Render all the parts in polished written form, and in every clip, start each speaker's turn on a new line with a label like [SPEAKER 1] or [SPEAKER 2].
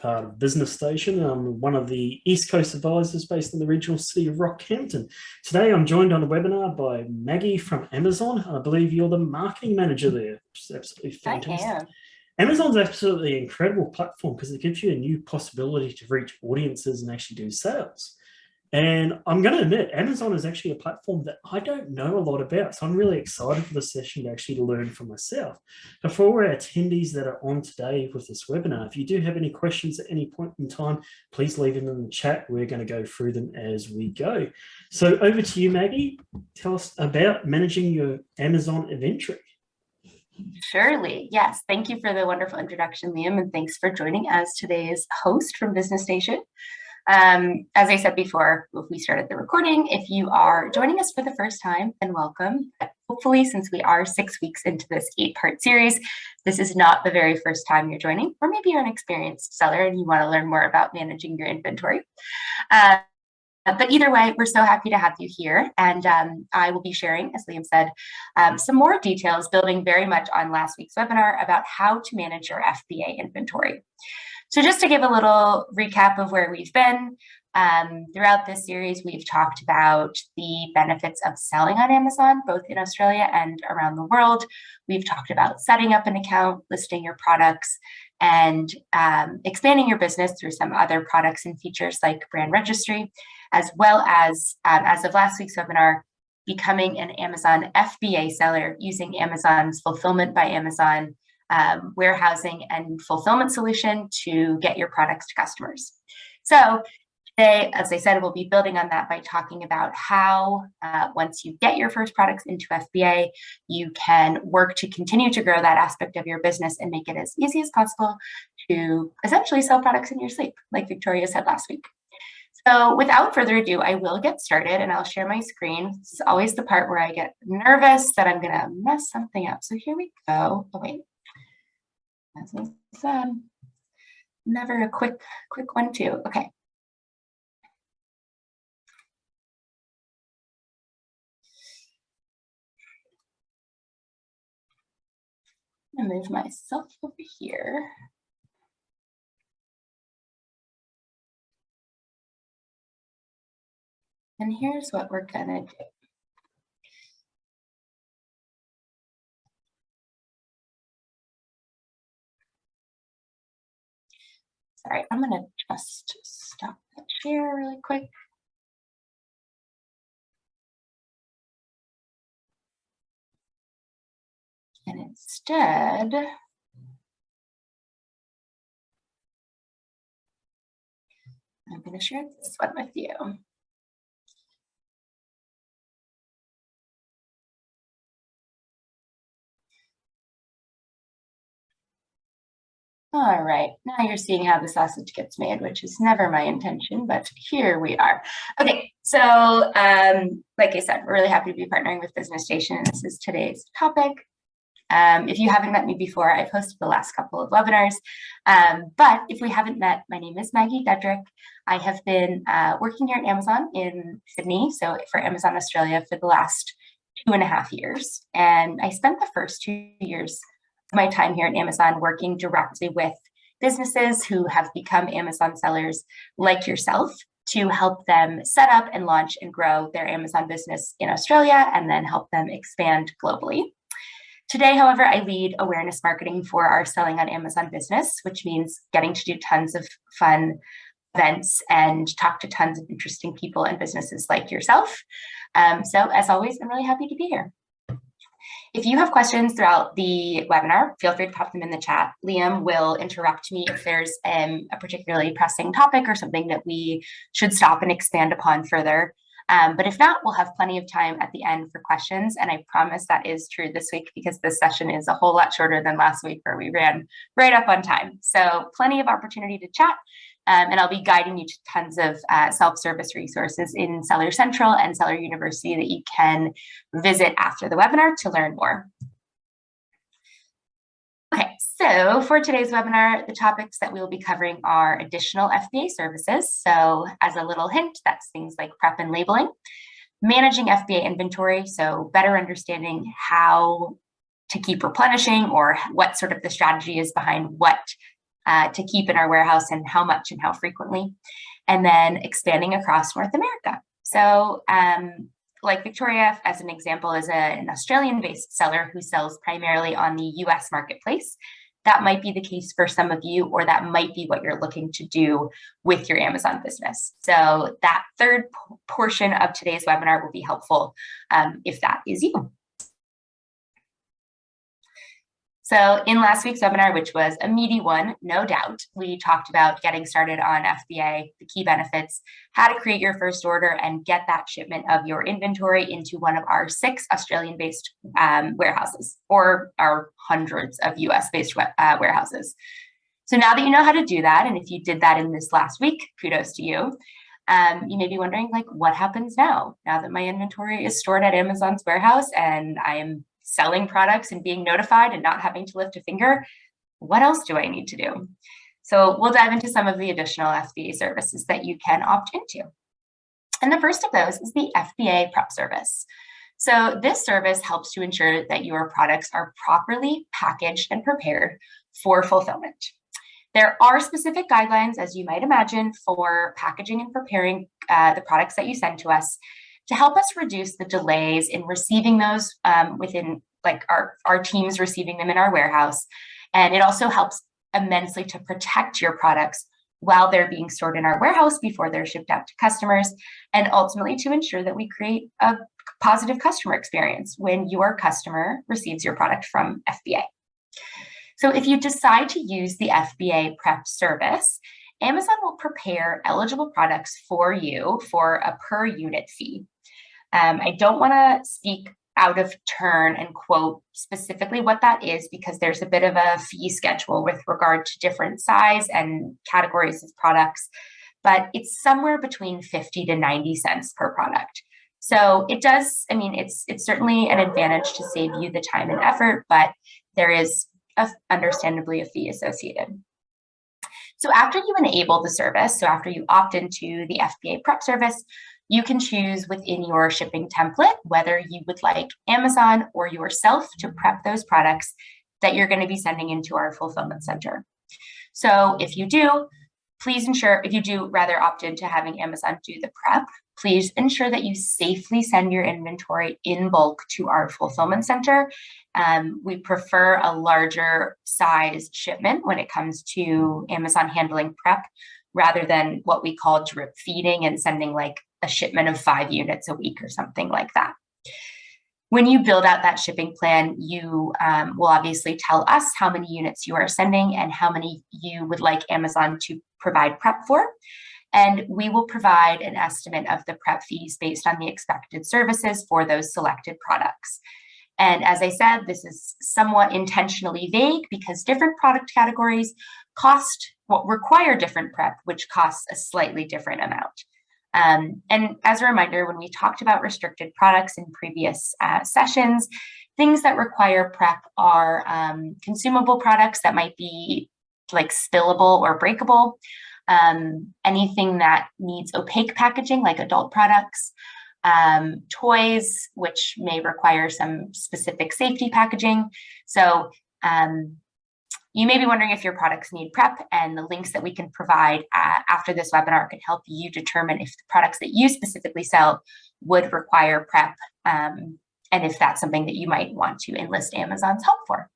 [SPEAKER 1] part of Business Station. I'm one of the East Coast advisors based in the regional city of Rockhampton. Today, I'm joined on a webinar by Maggie from Amazon. I believe you're the marketing manager there, which is absolutely fantastic.
[SPEAKER 2] I am.
[SPEAKER 1] Amazon's absolutely an incredible platform because it gives you a new possibility to reach audiences and actually do sales. And I'm going to admit, Amazon is actually a platform that I don't know a lot about. So I'm really excited for the session to actually learn for myself. But for all our attendees that are on today with this webinar, if you do have any questions at any point in time, please leave them in the chat. We're going to go through them as we go. So over to you, Maggie. Tell us about managing your Amazon inventory.
[SPEAKER 2] Surely, yes. Thank you for the wonderful introduction, Liam, and thanks for joining as today's host from Business Station. As I said before, if we started the recording, if you are joining us for the first time, then welcome. Hopefully, since we are 6 weeks into this 8-part series, this is not the very first time you're joining, or maybe you're an experienced seller and you want to learn more about managing your inventory. But either way, we're so happy to have you here. And I will be sharing, as Liam said, some more details building very much on last week's webinar about how to manage your FBA inventory. So just to give a little recap of where we've been, throughout this series, we've talked about the benefits of selling on Amazon, both in Australia and around the world. We've talked about setting up an account, listing your products, and expanding your business through some other products and features like brand registry, as well as of last week's webinar, becoming an Amazon FBA seller using Amazon's Fulfillment by Amazon warehousing and fulfillment solution to get your products to customers. So today, as I said, we'll be building on that by talking about how once you get your first products into FBA, you can work to continue to grow that aspect of your business and make it as easy as possible to essentially sell products in your sleep, like Victoria said last week. So without further ado, I will get started and I'll share my screen. This is always the part where I get nervous that I'm gonna mess something up. So here we go. Oh wait, as I said, never a quick 1, 2. Okay. I'm gonna move myself over here. And here's what we're gonna do. Sorry, I'm gonna just stop that share really quick. And instead, I'm gonna share this one with you. All right, now you're seeing how the sausage gets made, which is never my intention, but here we are. Okay, so like I said, we're really happy to be partnering with Business Station, and this is today's topic. If you haven't met me before, I've hosted the last couple of webinars, but if we haven't met, my name is Maggie Deadrick. I have been working here at Amazon in Sydney, so for Amazon Australia for the last 2.5 years, and I spent the first 2 years my time here at Amazon working directly with businesses who have become Amazon sellers like yourself to help them set up and launch and grow their Amazon business in Australia and then help them expand globally. Today, however, I lead awareness marketing for our Selling on Amazon business, which means getting to do tons of fun events and talk to tons of interesting people and businesses like yourself. So as always, I'm really happy to be here. If you have questions throughout the webinar, feel free to pop them in the chat. Liam will interrupt me if there's a particularly pressing topic or something that we should stop and expand upon further. But if not, we'll have plenty of time at the end for questions. And I promise that is true this week because this session is a whole lot shorter than last week where we ran right up on time. So plenty of opportunity to chat. And I'll be guiding you to tons of self-service resources in Seller Central and Seller University that you can visit after the webinar to learn more. Okay, so for today's webinar, the topics that we'll be covering are additional FBA services. So as a little hint, that's things like prep and labeling, managing FBA inventory, so better understanding how to keep replenishing or what sort of the strategy is behind what to keep in our warehouse, and how much and how frequently, and then expanding across North America. So like Victoria, as an example, is an Australian-based seller who sells primarily on the US marketplace. That might be the case for some of you, or that might be what you're looking to do with your Amazon business. So that third portion of today's webinar will be helpful if that is you. So in last week's webinar, which was a meaty one, no doubt, we talked about getting started on FBA, the key benefits, how to create your first order and get that shipment of your inventory into one of our 6 Australian-based warehouses, or our hundreds of US-based warehouses. So now that you know how to do that, and if you did that in this last week, kudos to you. You may be wondering, like, what happens now that my inventory is stored at Amazon's warehouse and I am selling products and being notified and not having to lift a finger? What else do I need to do? So we'll dive into some of the additional FBA services that you can opt into. And the first of those is the FBA Prep service. So this service helps to ensure that your products are properly packaged and prepared for fulfillment. There are specific guidelines, as you might imagine, for packaging and preparing the products that you send to us, to help us reduce the delays in receiving those within, like, our teams receiving them in our warehouse. And it also helps immensely to protect your products while they're being stored in our warehouse before they're shipped out to customers, and ultimately to ensure that we create a positive customer experience when your customer receives your product from FBA. So if you decide to use the FBA Prep service, Amazon will prepare eligible products for you for a per unit fee. I don't want to speak out of turn and quote specifically what that is, because there's a bit of a fee schedule with regard to different size and categories of products, but it's somewhere between 50 to 90 cents per product. So it does, I mean, it's certainly an advantage to save you the time and effort, but there is understandably a fee associated. So after you enable the service, so after you opt into the FBA Prep service, you can choose within your shipping template whether you would like Amazon or yourself to prep those products that you're going to be sending into our fulfillment center. So if you do, please ensure, if you do rather opt into having Amazon do the prep, please ensure that you safely send your inventory in bulk to our fulfillment center. We prefer a larger size shipment when it comes to Amazon handling prep, rather than what we call drip feeding and sending like a shipment of 5 units a week or something like that. When you build out that shipping plan, you will obviously tell us how many units you are sending and how many you would like Amazon to provide prep for. And we will provide an estimate of the prep fees based on the expected services for those selected products. And as I said, this is somewhat intentionally vague because different product categories require different prep, which costs a slightly different amount. And as a reminder, when we talked about restricted products in previous sessions, things that require prep are consumable products that might be like spillable or breakable, anything that needs opaque packaging like adult products, toys, which may require some specific safety packaging. So you may be wondering if your products need prep, and the links that we can provide after this webinar can help you determine if the products that you specifically sell would require prep, and if that's something that you might want to enlist Amazon's help for.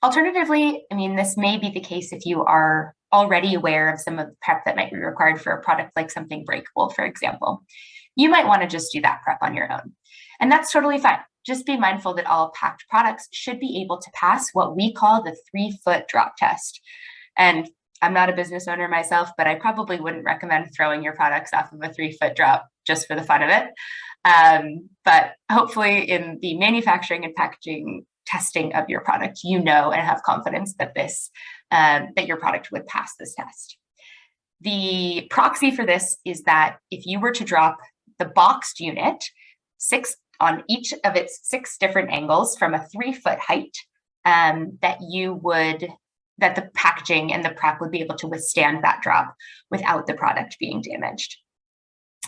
[SPEAKER 2] Alternatively, I mean, this may be the case if you are already aware of some of the prep that might be required for a product like something breakable, for example. You might want to just do that prep on your own, and that's totally fine. Just be mindful that all packed products should be able to pass what we call the 3-foot drop test. And I'm not a business owner myself, but I probably wouldn't recommend throwing your products off of a 3-foot drop just for the fun of it. But hopefully in the manufacturing and packaging testing of your product, you know and have confidence that that your product would pass this test. The proxy for this is that if you were to drop the boxed unit on each of its 6 different angles from a 3-foot height, that the packaging and the prep would be able to withstand that drop without the product being damaged.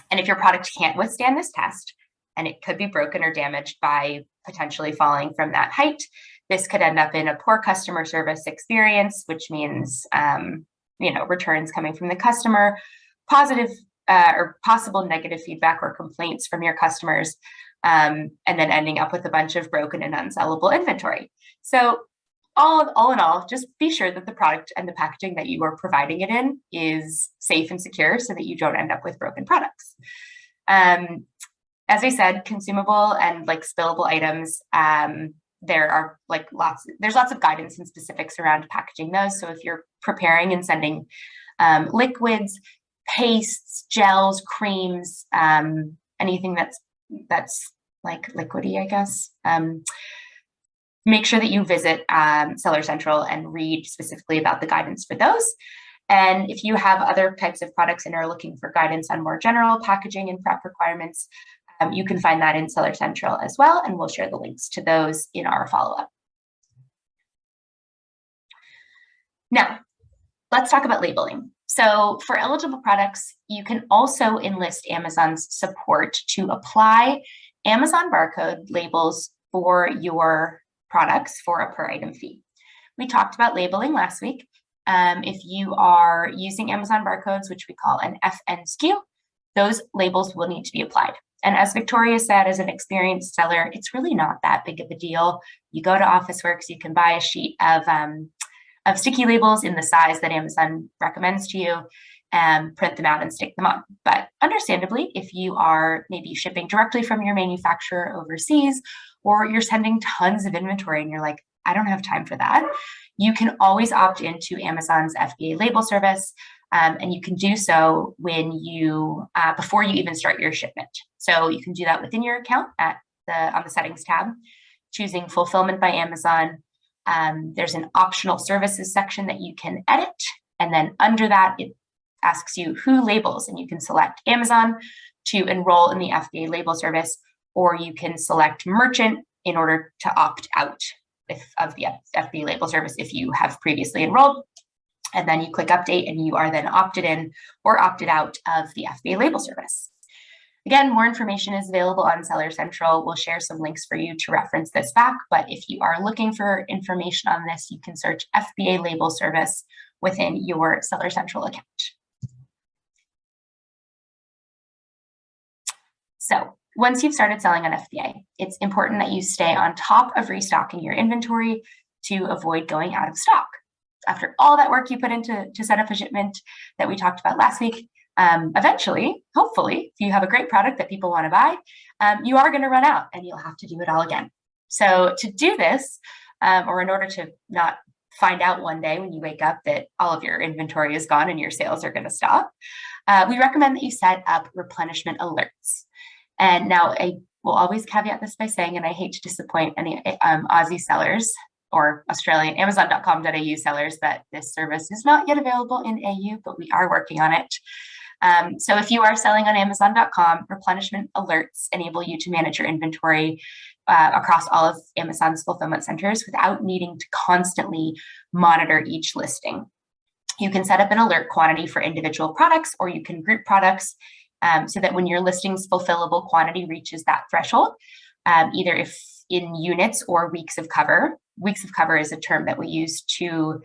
[SPEAKER 2] And if your product can't withstand this test, and it could be broken or damaged by potentially falling from that height, This could end up in a poor customer service experience, which means, returns coming from the customer, positive or possible negative feedback or complaints from your customers, and then ending up with a bunch of broken and unsellable inventory. So all in all, just be sure that the product and the packaging that you are providing it in is safe and secure so that you don't end up with broken products. As I said, consumable and like spillable items, there's lots of guidance and specifics around packaging those. So if you're preparing and sending liquids, pastes, gels, creams, anything that's like liquidy, I guess, make sure that you visit Seller Central and read specifically about the guidance for those. And if you have other types of products and are looking for guidance on more general packaging and prep requirements, you can find that in Seller Central as well, and we'll share the links to those in our follow-up. Now, let's talk about labeling. So for eligible products, you can also enlist Amazon's support to apply Amazon barcode labels for your products for a per item fee. We talked about labeling last week. If you are using Amazon barcodes, which we call an FN SKU, those labels will need to be applied. And as Victoria said, as an experienced seller, it's really not that big of a deal. You go to Officeworks, you can buy a sheet of sticky labels in the size that Amazon recommends to you, and print them out and stick them on. But understandably, if you are maybe shipping directly from your manufacturer overseas, or you're sending tons of inventory and you're like, I don't have time for that, you can always opt into Amazon's FBA label service. And you can do so when before you even start your shipment. So you can do that within your account on the settings tab, choosing fulfillment by Amazon. There's an optional services section that you can edit. And then under that, it asks you who labels, and you can select Amazon to enroll in the FBA label service, or you can select merchant in order to opt out of the FBA label service if you have previously enrolled. And then you click update and you are then opted in or opted out of the FBA label service. Again, more information is available on Seller Central. We'll share some links for you to reference this back, but if you are looking for information on this, you can search FBA label service within your Seller Central account. So once you've started selling on FBA, it's important that you stay on top of restocking your inventory to avoid going out of stock. After all that work you put into set up a shipment that we talked about last week, eventually, hopefully, if you have a great product that people want to buy, you are going to run out and you'll have to do it all again. So to do this, or in order to not find out one day when you wake up that all of your inventory is gone and your sales are going to stop, we recommend that you set up replenishment alerts. And now I will always caveat this by saying, and I hate to disappoint any Aussie sellers or Australian Amazon.com.au sellers, that this service is not yet available in AU, but we are working on it. So if you are selling on Amazon.com, replenishment alerts enable you to manage your inventory across all of Amazon's fulfillment centers without needing to constantly monitor each listing. You can set up an alert quantity for individual products, or you can group products so that when your listing's fulfillable quantity reaches that threshold, either if in units or weeks of cover. Weeks of cover is a term that we use to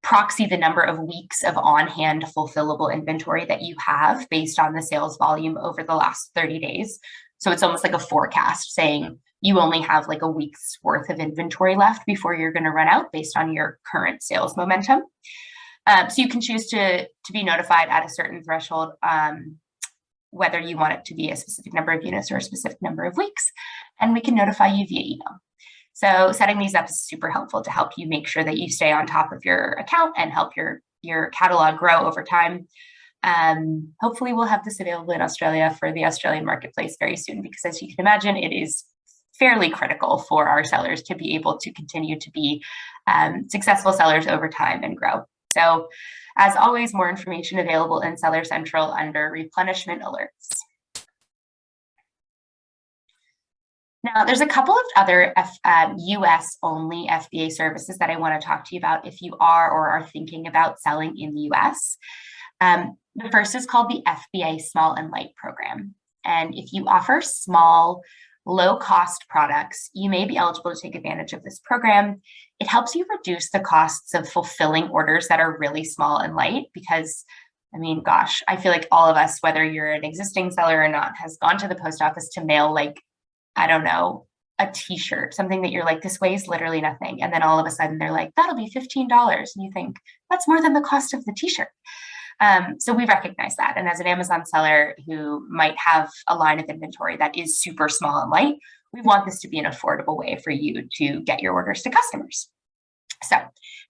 [SPEAKER 2] proxy the number of weeks of on-hand fulfillable inventory that you have based on the sales volume over the last 30 days. So it's almost like a forecast saying you only have like a week's worth of inventory left before you're going to run out based on your current sales momentum. So you can choose to be notified at a certain threshold, whether you want it to be a specific number of units or a specific number of weeks, and we can notify you via email. So setting these up is super helpful to help you make sure that you stay on top of your account and help your catalog grow over time. Hopefully we'll have this available in Australia for the Australian marketplace very soon, because as you can imagine, it is fairly critical for our sellers to be able to continue to be successful sellers over time and grow. So as always, more information available in Seller Central under replenishment alerts. Now, there's a couple of other US only FBA services that I want to talk to you about if you are or are thinking about selling in the US. The first is called the FBA Small and Light program. And if you offer small low-cost products, you may be eligible to take advantage of this program. It helps you reduce the costs of fulfilling orders that are really small and light because, I mean, gosh, I feel like all of us, whether you're an existing seller or not, has gone to the post office to mail, like, I don't know, a t-shirt, something that you're like, this weighs literally nothing. And then all of a sudden they're like, that'll be $15. And you think, that's more than the cost of the t-shirt. So we recognize that. And as an Amazon seller who might have a line of inventory that is super small and light, we want this to be an affordable way for you to get your orders to customers. So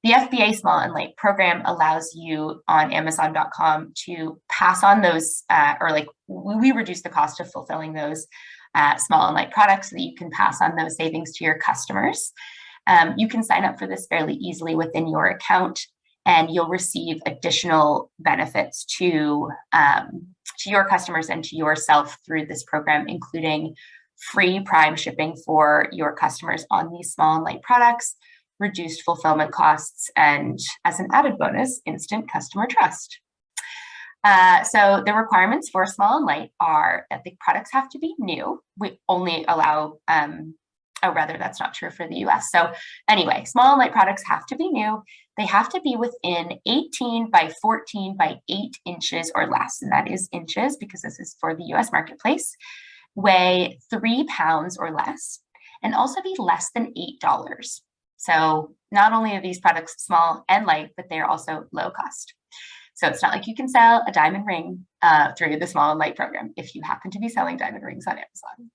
[SPEAKER 2] the FBA Small and Light program allows you on Amazon.com to pass on those, we reduce the cost of fulfilling those small and light products so that you can pass on those savings to your customers. You can sign up for this fairly easily within your account, and you'll receive additional benefits to your customers and to yourself through this program, including free prime shipping for your customers on these small and light products, reduced fulfillment costs, and as an added bonus, instant customer trust. So the requirements for small and light are that the products have to be new. We only allow, that's not true for the US. So anyway, small and light products have to be new. They have to be within 18 by 14 by 8 inches or less. And that is inches because this is for the US marketplace. Weigh 3 pounds or less, and also be less than $8. So not only are these products small and light, but they're also low cost. So it's not like you can sell a diamond ring through the Small and Light program if you happen to be selling diamond rings on Amazon.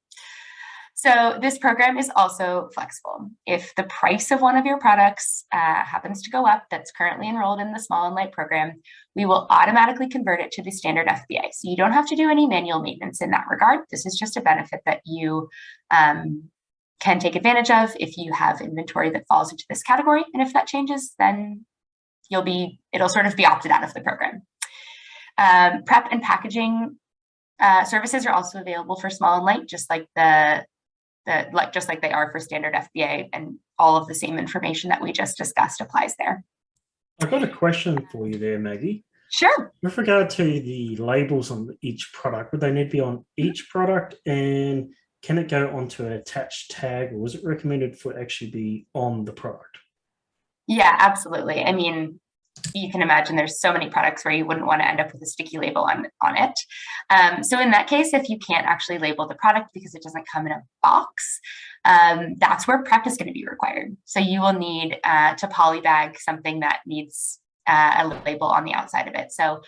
[SPEAKER 2] So this program is also flexible. If the price of one of your products happens to go up that's currently enrolled in the Small and Light program, we will automatically convert it to the standard FBA. So you don't have to do any manual maintenance in that regard. This is just a benefit that you can take advantage of if you have inventory that falls into this category. And if that changes, then it'll sort of be opted out of the program. Prep and packaging services are also available for small and light, just like just like they are for standard FBA, and all of the same information that we just discussed applies there.
[SPEAKER 1] I've got a question for you there, Maggie.
[SPEAKER 2] Sure.
[SPEAKER 1] With regard to the labels on each product, would they need to be on each product, and can it go onto an attached tag, or is it recommended for it actually be on the product?
[SPEAKER 2] Yeah, absolutely. I mean, you can imagine there's so many products where you wouldn't want to end up with a sticky label on it. So in that case, if you can't actually label the product because it doesn't come in a box, that's where prep is going to be required. So you will need to polybag something that needs a label on the outside of it. So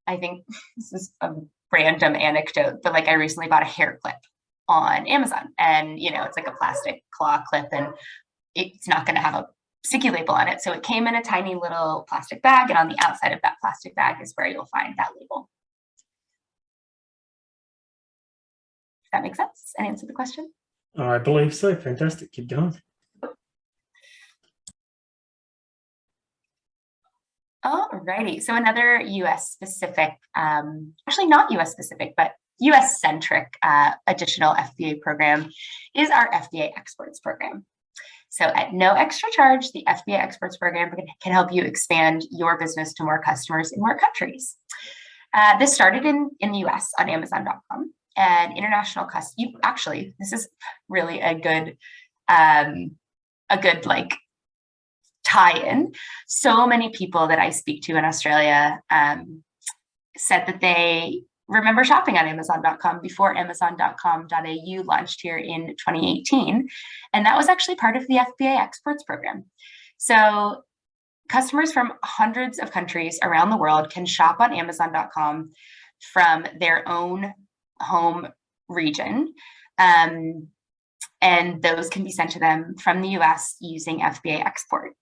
[SPEAKER 2] I think this is a random anecdote, but like I recently bought a hair clip on Amazon, and it's like a plastic claw clip, and it's not going to have a sticky label on it. So it came in a tiny little plastic bag, and on the outside of that plastic bag is where you'll find that label. Does that make sense and answer the question?
[SPEAKER 1] I believe so. Fantastic. Keep going.
[SPEAKER 2] Alrighty. So another US specific, actually not US specific, but US centric additional FBA program is our FBA Exports program. So at no extra charge, the FBA Exports program can help you expand your business to more customers in more countries. This started in the US on Amazon.com, and international customers. Actually, this is really a good like tie-in. So many people that I speak to in Australia said that they remember shopping on Amazon.com before Amazon.com.au launched here in 2018. And that was actually part of the FBA Exports program. So customers from hundreds of countries around the world can shop on Amazon.com from their own home region. And those can be sent to them from the US using FBA Export.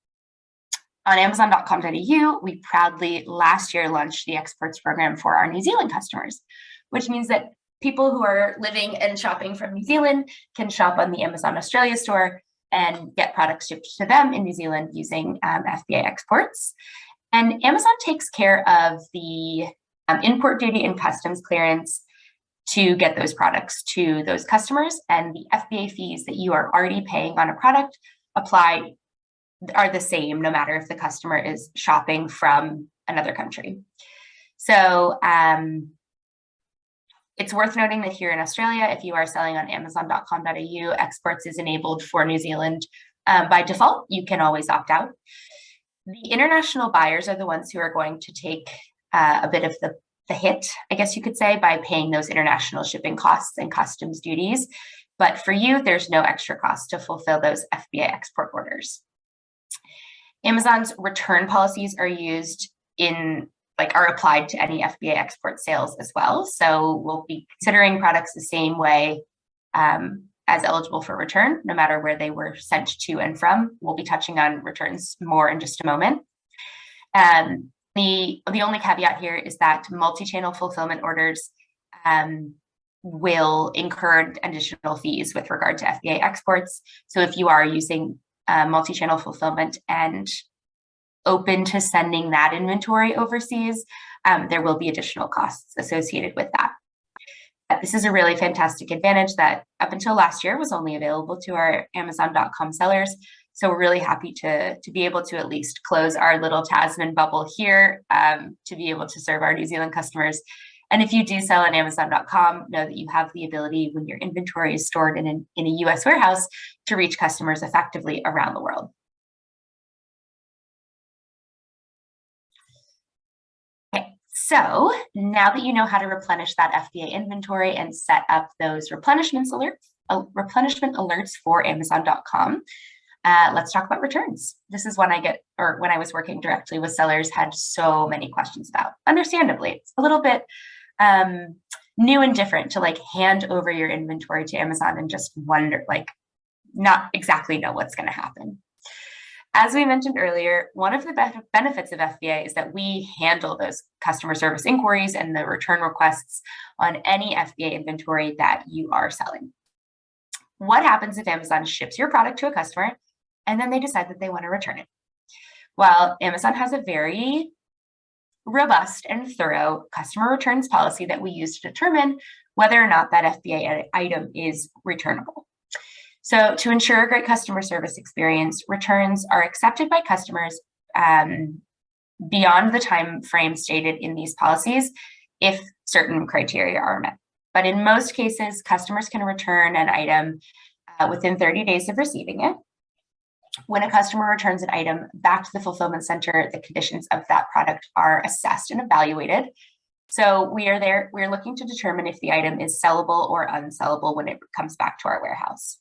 [SPEAKER 2] On Amazon.com.au, we proudly last year launched the exports program for our New Zealand customers, which means that people who are living and shopping from New Zealand can shop on the Amazon Australia store and get products shipped to them in New Zealand using FBA Exports. And Amazon takes care of the import duty and customs clearance to get those products to those customers, and the FBA fees that you are already paying on a product are the same no matter if the customer is shopping from another country. So It's worth noting that here in Australia, if you are selling on amazon.com.au, exports is enabled for New Zealand by default. You can always opt out. The international buyers are the ones who are going to take a bit of the hit, I guess you could say, by paying those international shipping costs and customs duties. But for you, there's no extra cost to fulfill those FBA export orders. Amazon's return policies are applied to any FBA export sales as well. So we'll be considering products the same way as eligible for return, no matter where they were sent to and from. We'll be touching on returns more in just a moment. The only caveat here is that multi-channel fulfillment orders will incur additional fees with regard to FBA exports. So if you are using multi-channel fulfillment and open to sending that inventory overseas, there will be additional costs associated with that. This is a really fantastic advantage that up until last year was only available to our Amazon.com sellers. So we're really happy to be able to at least close our little Tasman bubble here to be able to serve our New Zealand customers. And if you do sell on Amazon.com, know that you have the ability, when your inventory is stored in a US warehouse, to reach customers effectively around the world. Okay, so now that you know how to replenish that FBA inventory and set up those replenishment alerts for Amazon.com, let's talk about returns. This is when when I was working directly with sellers, had so many questions about. Understandably, it's a little bit new and different to hand over your inventory to Amazon and just wonder, not exactly know what's going to happen. As we mentioned earlier, one of the benefits of FBA is that we handle those customer service inquiries and the return requests on any FBA inventory that you are selling. What happens if Amazon ships your product to a customer and then they decide that they want to return it? Well, Amazon has a very robust and thorough customer returns policy that we use to determine whether or not that FBA item is returnable. So to ensure a great customer service experience, returns are accepted by customers beyond the time frame stated in these policies if certain criteria are met. But in most cases, customers can return an item within 30 days of receiving it. When a customer returns an item back to the fulfillment center, the conditions of that product are assessed and evaluated. So we're looking to determine if the item is sellable or unsellable when it comes back to our warehouse.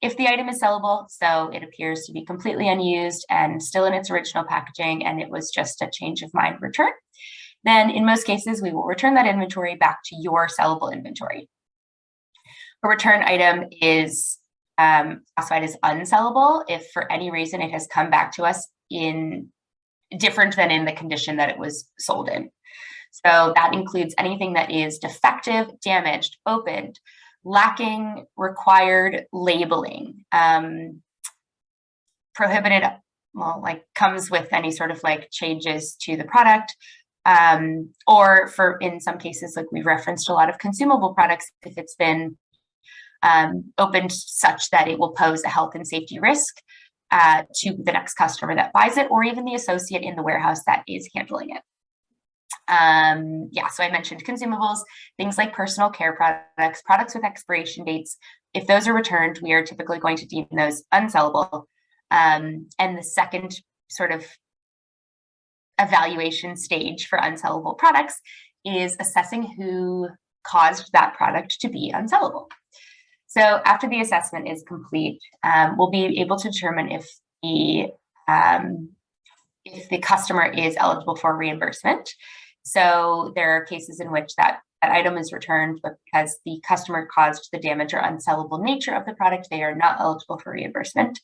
[SPEAKER 2] If the item is sellable, so it appears to be completely unused and still in its original packaging, and it was just a change of mind return, then in most cases, we will return that inventory back to your sellable inventory. A return item is classified as unsellable if for any reason it has come back to us in different than in the condition that it was sold in. So that includes anything that is defective, damaged, opened, lacking required labeling, prohibited, comes with any sort of changes to the product, or in some cases, we've referenced a lot of consumable products, if it's been opened such that it will pose a health and safety risk to the next customer that buys it, or even the associate in the warehouse that is handling it. So I mentioned consumables, things like personal care products, products with expiration dates. If those are returned, we are typically going to deem those unsellable. And the second sort of evaluation stage for unsellable products is assessing who caused that product to be unsellable. So after the assessment is complete, we'll be able to determine if the customer is eligible for reimbursement. So there are cases in which that item is returned, but because the customer caused the damage or unsellable nature of the product, they are not eligible for reimbursement.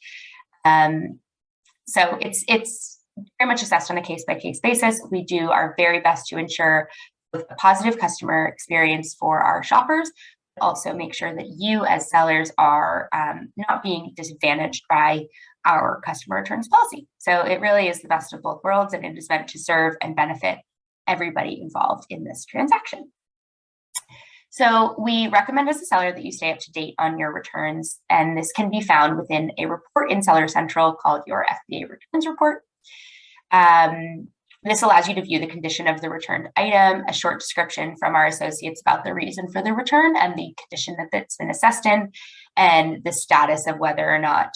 [SPEAKER 2] So it's very much assessed on a case-by-case basis. We do our very best to ensure a positive customer experience for our shoppers, but also make sure that you as sellers are not being disadvantaged by our customer returns policy. So it really is the best of both worlds, and it is meant to serve and benefit everybody involved in this transaction. So we recommend as a seller that you stay up to date on your returns, and this can be found within a report in Seller Central called your FBA Returns Report. This allows you to view the condition of the returned item, a short description from our associates about the reason for the return and the condition that it's been assessed in, and the status of whether or not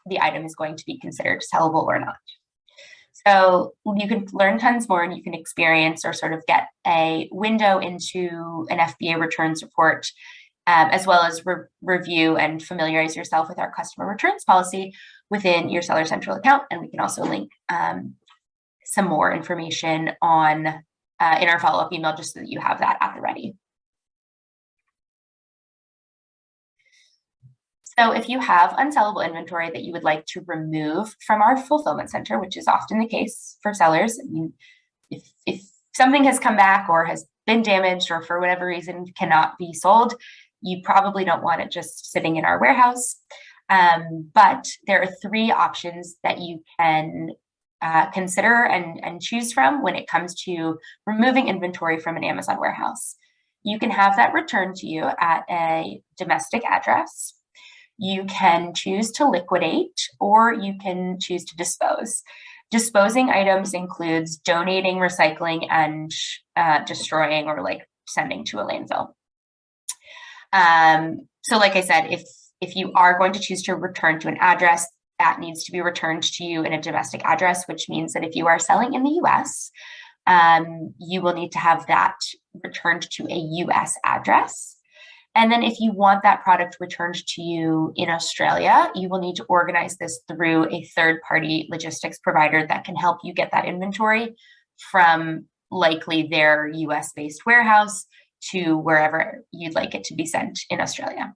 [SPEAKER 2] the item is going to be considered sellable or not. So you can learn tons more, and you can experience or sort of get a window into an FBA returns report, as well as review and familiarize yourself with our customer returns policy within your Seller Central account. And we can also link some more information on in our follow-up email, just so that you have that at the ready. So if you have unsellable inventory that you would like to remove from our fulfillment center, which is often the case for sellers, I mean, if something has come back or has been damaged or for whatever reason cannot be sold, you probably don't want it just sitting in our warehouse. But there are 3 options that you can consider and choose from when it comes to removing inventory from an Amazon warehouse. You can have that returned to you at a domestic address. You can choose to liquidate, or you can choose to dispose. Disposing items includes donating, recycling, and destroying or like sending to a landfill. So like I said, if you are going to choose to return to an address, that needs to be returned to you in a domestic address, which means that if you are selling in the US, you will need to have that returned to a US address. And then if you want that product returned to you in Australia, you will need to organize this through a third-party logistics provider that can help you get that inventory from likely their US-based warehouse to wherever you'd like it to be sent in Australia.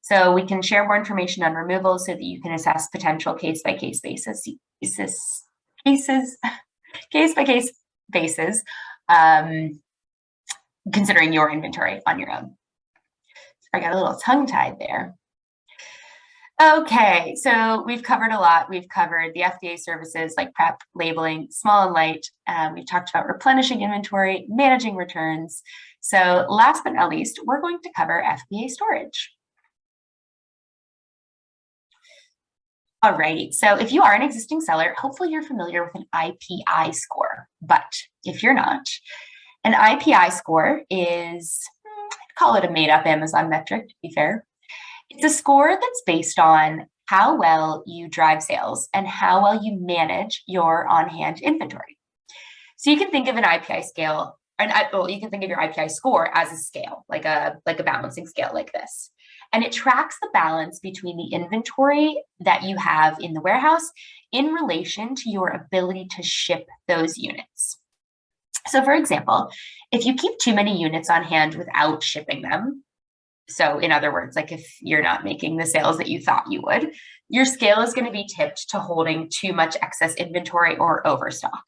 [SPEAKER 2] So we can share more information on removal so that you can assess potential case-by-case basis, considering your inventory on your own. I got a little tongue-tied there. Okay, so we've covered a lot. We've covered the FBA services like prep, labeling, small and light. We've talked about replenishing inventory, managing returns. So last but not least, we're going to cover FBA storage. Alrighty, so if you are an existing seller, hopefully you're familiar with an IPI score. But if you're not, an IPI score is, I'd call it a made-up Amazon metric, to be fair. It's a score that's based on how well you drive sales and how well you manage your on-hand inventory. So you can think of an IPI scale, you can think of your IPI score as a scale, like a balancing scale like this. And it tracks the balance between the inventory that you have in the warehouse in relation to your ability to ship those units. So for example, if you keep too many units on hand without shipping them, so in other words, like if you're not making the sales that you thought you would, your scale is going to be tipped to holding too much excess inventory or overstock.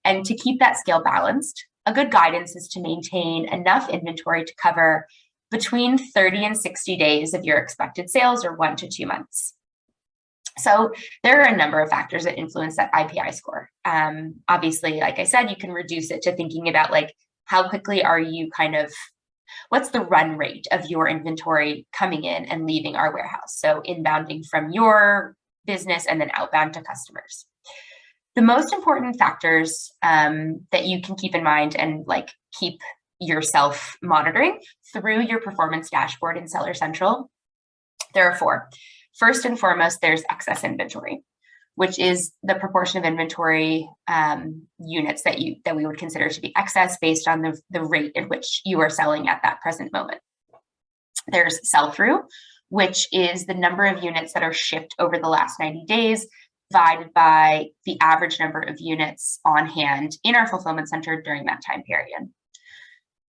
[SPEAKER 2] And to keep that scale balanced, a good guidance is to maintain enough inventory to cover between 30 and 60 days of your expected sales, or 1 to 2 months. So there are a number of factors that influence that IPI score. Obviously, like I said, you can reduce it to thinking about like how quickly are you what's the run rate of your inventory coming in and leaving our warehouse? So inbounding from your business and then outbound to customers. The most important factors that you can keep in mind and like keep yourself monitoring through your performance dashboard in Seller Central, there are 4. First and foremost, there's excess inventory, which is the proportion of inventory units that we would consider to be excess based on the rate at which you are selling at that present moment. There's sell-through, which is the number of units that are shipped over the last 90 days divided by the average number of units on hand in our fulfillment center during that time period.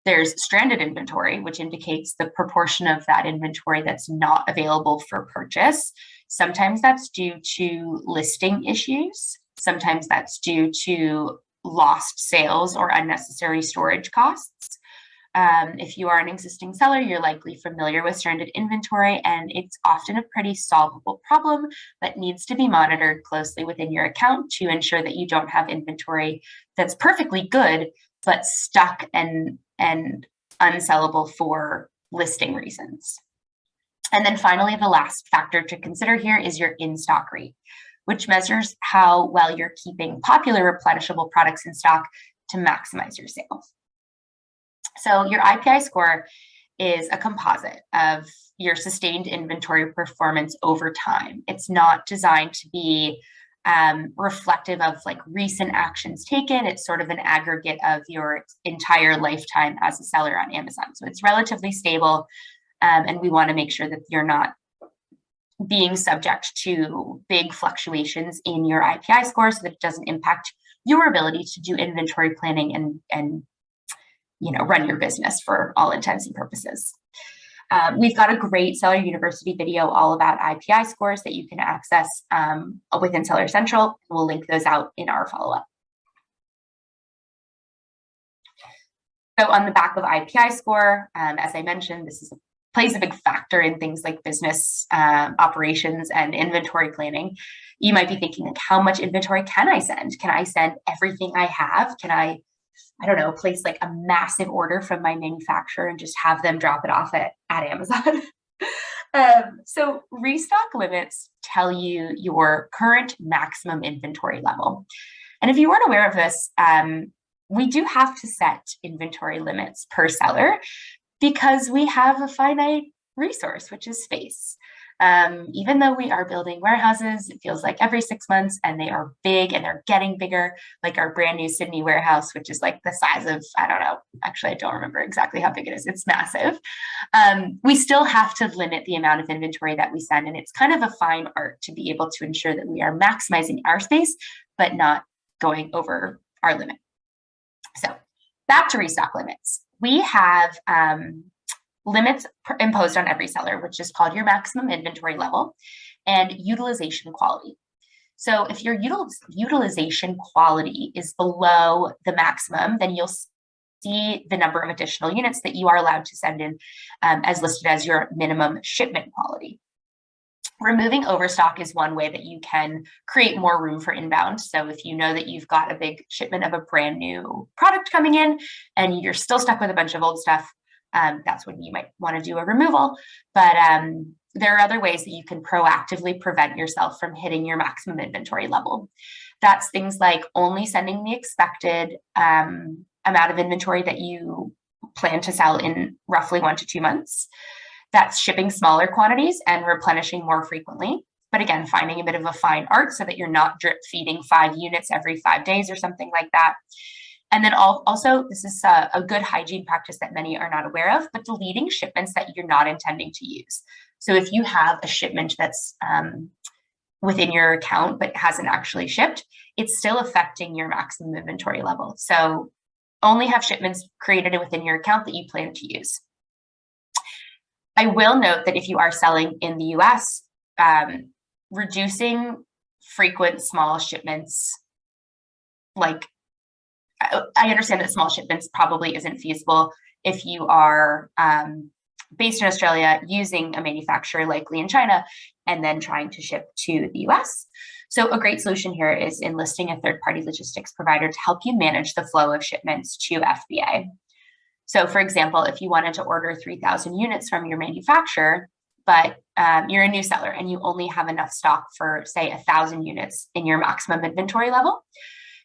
[SPEAKER 2] There's stranded inventory, which indicates the proportion of that inventory that's not available for purchase. Sometimes that's due to listing issues. Sometimes that's due to lost sales or unnecessary storage costs. If you are an existing seller, you're likely familiar with stranded inventory, and it's often a pretty solvable problem that needs to be monitored closely within your account to ensure that you don't have inventory that's perfectly good, but stuck and unsellable for listing reasons. And then finally, the last factor to consider here is your in-stock rate, which measures how well you're keeping popular replenishable products in stock to maximize your sales. So your IPI score is a composite of your sustained inventory performance over time. It's not designed to be reflective of like recent actions taken. It's sort of an aggregate of your entire lifetime as a seller on Amazon. So it's relatively stable, and we want to make sure that you're not being subject to big fluctuations in your IPI score so that it doesn't impact your ability to do inventory planning and run your business for all intents and purposes. We've got a great Seller University video all about IPI scores that you can access within Seller Central. We'll link those out in our follow-up. So on the back of IPI score, as I mentioned, this plays a big factor in things like business operations and inventory planning. You might be thinking, like, how much inventory can I send? Can I send everything I have? Can I don't know, place like a massive order from my manufacturer and just have them drop it off at Amazon? So restock limits tell you your current maximum inventory level. And if you weren't aware of this, we do have to set inventory limits per seller because we have a finite resource, which is space. Even though we are building warehouses, it feels like every 6 months, and they are big and they're getting bigger, like our brand new Sydney warehouse, which is like the size of, I don't know, actually, I don't remember exactly how big it is. It's massive. We still have to limit the amount of inventory that we send. And it's kind of a fine art to be able to ensure that we are maximizing our space, but not going over our limit. So back to restock limits. We have limits imposed on every seller, which is called your maximum inventory level and utilization quality. So if your utilization quality is below the maximum, then you'll see the number of additional units that you are allowed to send in as listed as your minimum shipment quality. Removing overstock is one way that you can create more room for inbound. So if you know that you've got a big shipment of a brand new product coming in and you're still stuck with a bunch of old stuff, that's when you might want to do a removal. But there are other ways that you can proactively prevent yourself from hitting your maximum inventory level. That's things like only sending the expected amount of inventory that you plan to sell in roughly 1 to 2 months. That's shipping smaller quantities and replenishing more frequently. But again, finding a bit of a fine art so that you're not drip feeding 5 units every 5 days or something like that. And then also, this is a good hygiene practice that many are not aware of, but deleting shipments that you're not intending to use. So if you have a shipment that's within your account but hasn't actually shipped, it's still affecting your maximum inventory level. So only have shipments created within your account that you plan to use. I will note that if you are selling in the US, reducing frequent small shipments, like I understand that small shipments probably isn't feasible if you are based in Australia using a manufacturer likely in China and then trying to ship to the US. So a great solution here is enlisting a third-party logistics provider to help you manage the flow of shipments to FBA. So for example, if you wanted to order 3,000 units from your manufacturer, but you're a new seller and you only have enough stock for, say, 1,000 units in your maximum inventory level,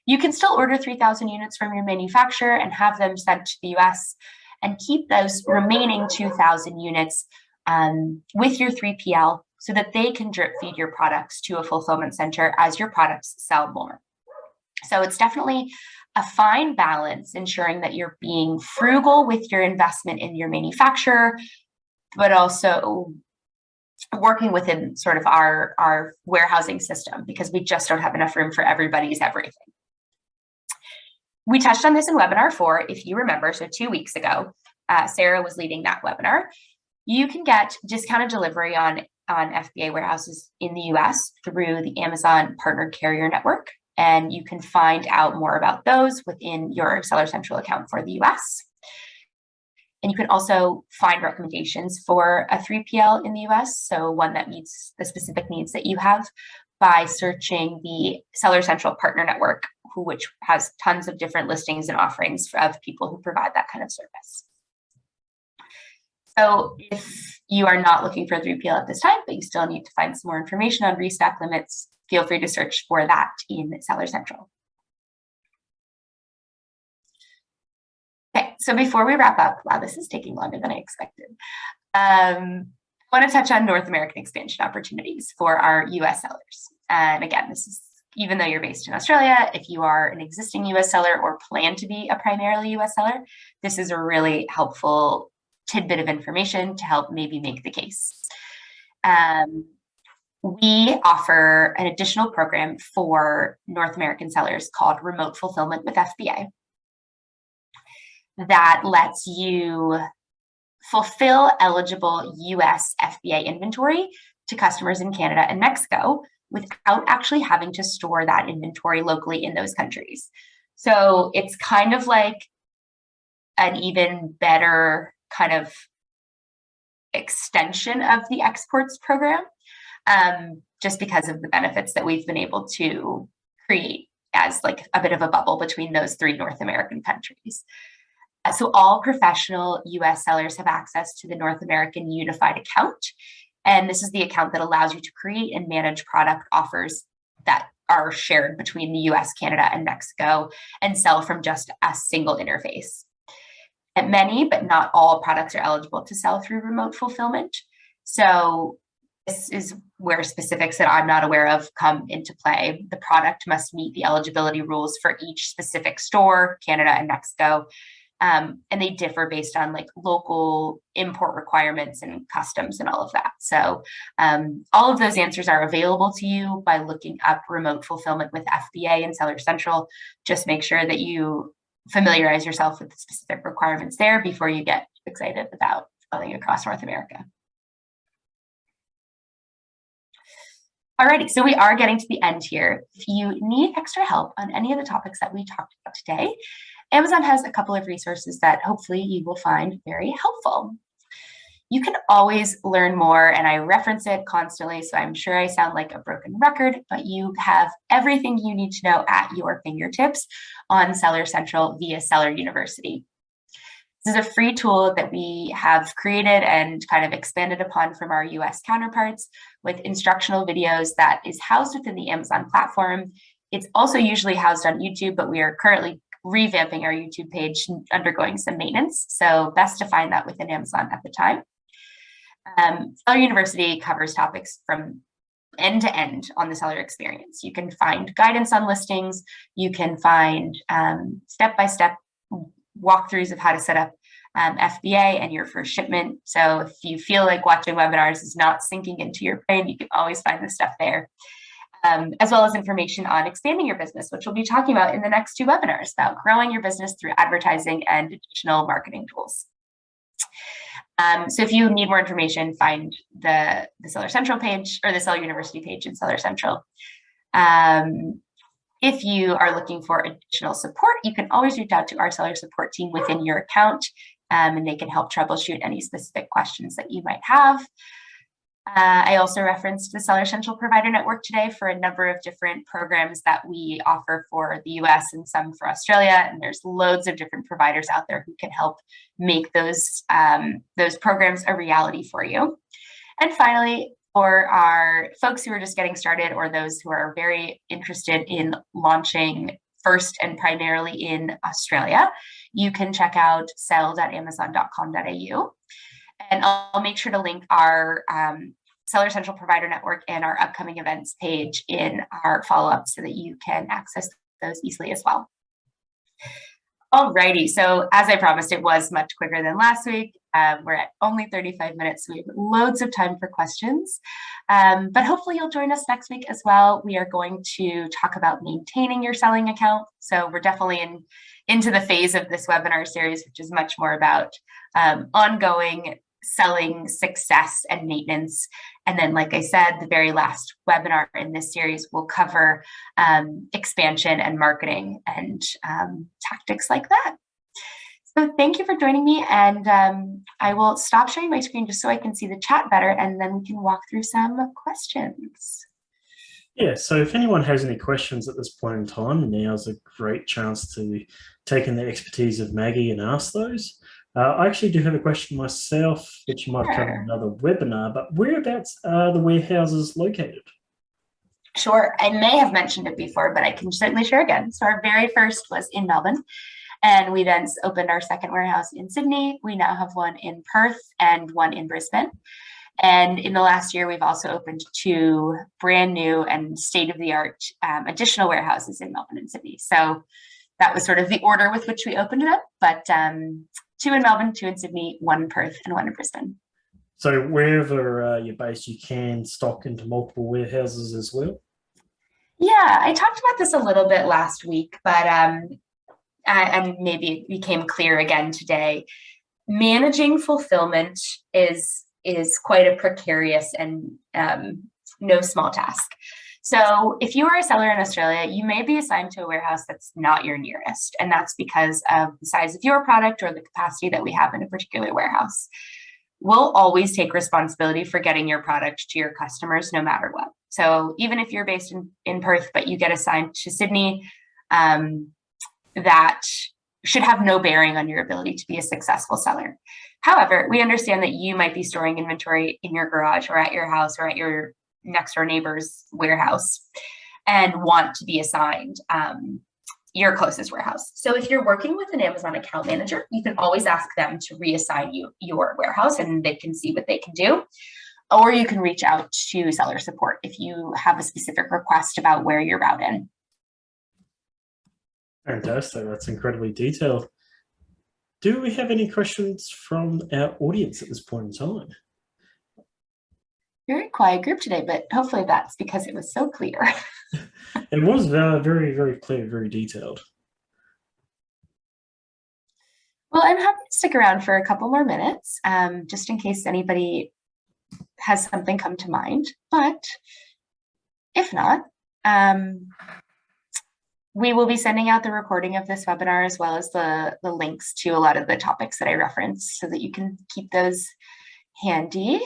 [SPEAKER 2] you can still order 3,000 units from your manufacturer and have them sent to the US and keep those remaining 2,000 units with your 3PL so that they can drip feed your products to a fulfillment center as your products sell more. So it's definitely a fine balance, ensuring that you're being frugal with your investment in your manufacturer, but also working within sort of our warehousing system, because we just don't have enough room for everybody's everything. We touched on this in webinar 4, if you remember. So 2 weeks ago, Sarah was leading that webinar. You can get discounted delivery on FBA warehouses in the US through the Amazon Partner Carrier Network. And you can find out more about those within your Seller Central account for the US. And you can also find recommendations for a 3PL in the US, so one that meets the specific needs that you have, by searching the Seller Central Partner Network, which has tons of different listings and offerings of people who provide that kind of service. So if you are not looking for a 3PL at this time, but you still need to find some more information on restock limits, feel free to search for that in Seller Central. Okay, so before we wrap up, wow, this is taking longer than I expected. I want to touch on North American expansion opportunities for our US sellers. And again, this is even though you're based in Australia, if you are an existing US seller or plan to be a primarily US seller, this is a really helpful tidbit of information to help maybe make the case. We offer an additional program for North American sellers called Remote Fulfillment with FBA that lets you fulfill eligible US FBA inventory to customers in Canada and Mexico without actually having to store that inventory locally in those countries. So it's kind of like an even better kind of extension of the exports program, just because of the benefits that we've been able to create as like a bit of a bubble between those 3 North American countries. So all professional US sellers have access to the North American Unified Account. And this is the account that allows you to create and manage product offers that are shared between the US, Canada, and Mexico and sell from just a single interface. And many, but not all products are eligible to sell through remote fulfillment. So this is where specifics that I'm not aware of come into play. The product must meet the eligibility rules for each specific store, Canada and Mexico. And they differ based on like local import requirements and customs and all of that. So all of those answers are available to you by looking up remote fulfillment with FBA and Seller Central. Just make sure that you familiarize yourself with the specific requirements there before you get excited about selling across North America. Alrighty, so we are getting to the end here. If you need extra help on any of the topics that we talked about today, Amazon has a couple of resources that hopefully you will find very helpful. You can always learn more, and I reference it constantly, so I'm sure I sound like a broken record, but you have everything you need to know at your fingertips on Seller Central via Seller University. This is a free tool that we have created and kind of expanded upon from our US counterparts with instructional videos that is housed within the Amazon platform. It's also usually housed on YouTube, but we are currently revamping our YouTube page, undergoing some maintenance. So best to find that within Amazon at the time. Seller University covers topics from end to end on the seller experience. You can find guidance on listings. You can find step-by-step walkthroughs of how to set up FBA and your first shipment. So if you feel like watching webinars is not sinking into your brain, you can always find this stuff there. As well as information on expanding your business, which we'll be talking about in the next 2 webinars about growing your business through advertising and additional marketing tools. So if you need more information, find the Seller Central page or the Seller University page in Seller Central. If you are looking for additional support, you can always reach out to our seller support team within your account, and they can help troubleshoot any specific questions that you might have. I also referenced the Seller Central Provider Network today for a number of different programs that we offer for the US and some for Australia. And there's loads of different providers out there who can help make those programs a reality for you. And finally, for our folks who are just getting started or those who are very interested in launching first and primarily in Australia, you can check out sell.amazon.com.au. And I'll make sure to link our Seller Central Provider Network and our upcoming events page in our follow-up so that you can access those easily as well. Alrighty, so as I promised, it was much quicker than last week. We're at only 35 minutes, so we have loads of time for questions. But hopefully you'll join us next week as well. We are going to talk about maintaining your selling account. So we're definitely into the phase of this webinar series, which is much more about ongoing selling success and maintenance. And then, like I said, the very last webinar in this series will cover expansion and marketing and tactics like that. So thank you for joining me, and I will stop sharing my screen just so I can see the chat better, and then we can walk through some questions.
[SPEAKER 1] Yeah, so if anyone has any questions at this point in time, now's a great chance to take in the expertise of Maggie and ask those. I actually do have a question myself, which you might cover in another webinar, but whereabouts are the warehouses located?
[SPEAKER 2] Sure. I may have mentioned it before, but I can certainly share again. So our very first was in Melbourne, and we then opened our second warehouse in Sydney. We now have one in Perth and one in Brisbane. And in the last year, we've also opened 2 brand new and state-of-the-art additional warehouses in Melbourne and Sydney. So that was sort of the order with which we opened them. But 2 in Melbourne, 2 in Sydney, 1 in Perth, and 1 in Brisbane.
[SPEAKER 1] So wherever you're based, you can stock into multiple warehouses as well?
[SPEAKER 2] Yeah, I talked about this a little bit last week, but and maybe it became clear again today. Managing fulfillment is quite a precarious and no small task. So if you are a seller in Australia, you may be assigned to a warehouse that's not your nearest, and that's because of the size of your product or the capacity that we have in a particular warehouse. We'll always take responsibility for getting your product to your customers no matter what. So even if you're based in Perth, but you get assigned to Sydney, that should have no bearing on your ability to be a successful seller. However, we understand that you might be storing inventory in your garage or at your house or at your next door neighbor's warehouse and want to be assigned your closest warehouse. So if you're working with an Amazon account manager, you can always ask them to reassign you your warehouse and they can see what they can do. Or you can reach out to seller support if you have a specific request about where you're routed.
[SPEAKER 1] Fantastic. That's incredibly detailed. Do we have any questions from our audience at this point in time?
[SPEAKER 2] Very quiet group today, but hopefully that's because it was so clear.
[SPEAKER 1] It was very, very clear, very detailed.
[SPEAKER 2] Well, I'm happy to stick around for a couple more minutes, just in case anybody has something come to mind. But if not, we will be sending out the recording of this webinar as well as the links to a lot of the topics that I referenced so that you can keep those handy.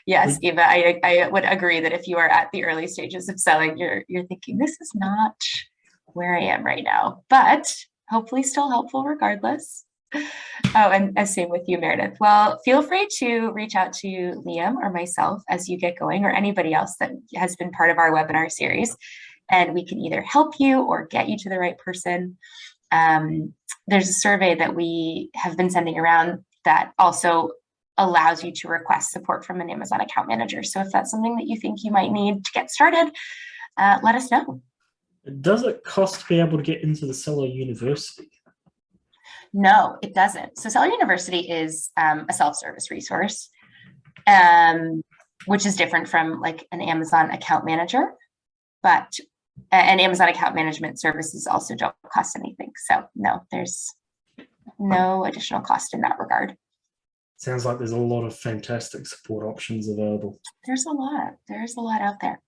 [SPEAKER 2] Yes, Eva, I would agree that if you are at the early stages of selling, you're thinking, this is not where I am right now, but hopefully still helpful regardless. Oh, and same with you, Meredith. Well, feel free to reach out to Liam or myself as you get going, or anybody else that has been part of our webinar series, and we can either help you or get you to the right person. There's a survey that we have been sending around that also allows you to request support from an Amazon account manager. So if that's something that you think you might need to get started, let us know.
[SPEAKER 1] Does it cost to be able to get into the Seller University?
[SPEAKER 2] No, it doesn't. So Seller University is a self-service resource, which is different from like an Amazon account manager, but an Amazon account management services also don't cost anything. So no, there's no additional cost in that regard.
[SPEAKER 1] Sounds like there's a lot of fantastic support options available.
[SPEAKER 2] There's a lot out there.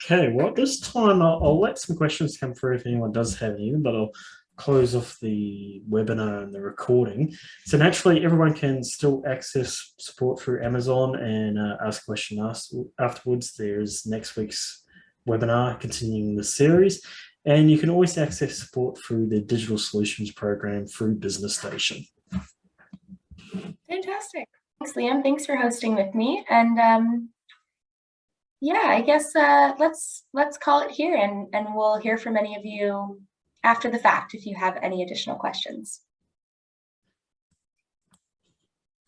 [SPEAKER 1] Okay, well, at this time, I'll let some questions come through if anyone does have any, but I'll close off the webinar and the recording. So naturally, everyone can still access support through Amazon and ask a question afterwards. There's next week's webinar continuing the series. And you can always access support through the Digital Solutions program through Business Station.
[SPEAKER 2] Fantastic. Thanks, Liam. Thanks for hosting with me. And yeah, I guess let's call it here, and we'll hear from any of you after the fact if you have any additional questions.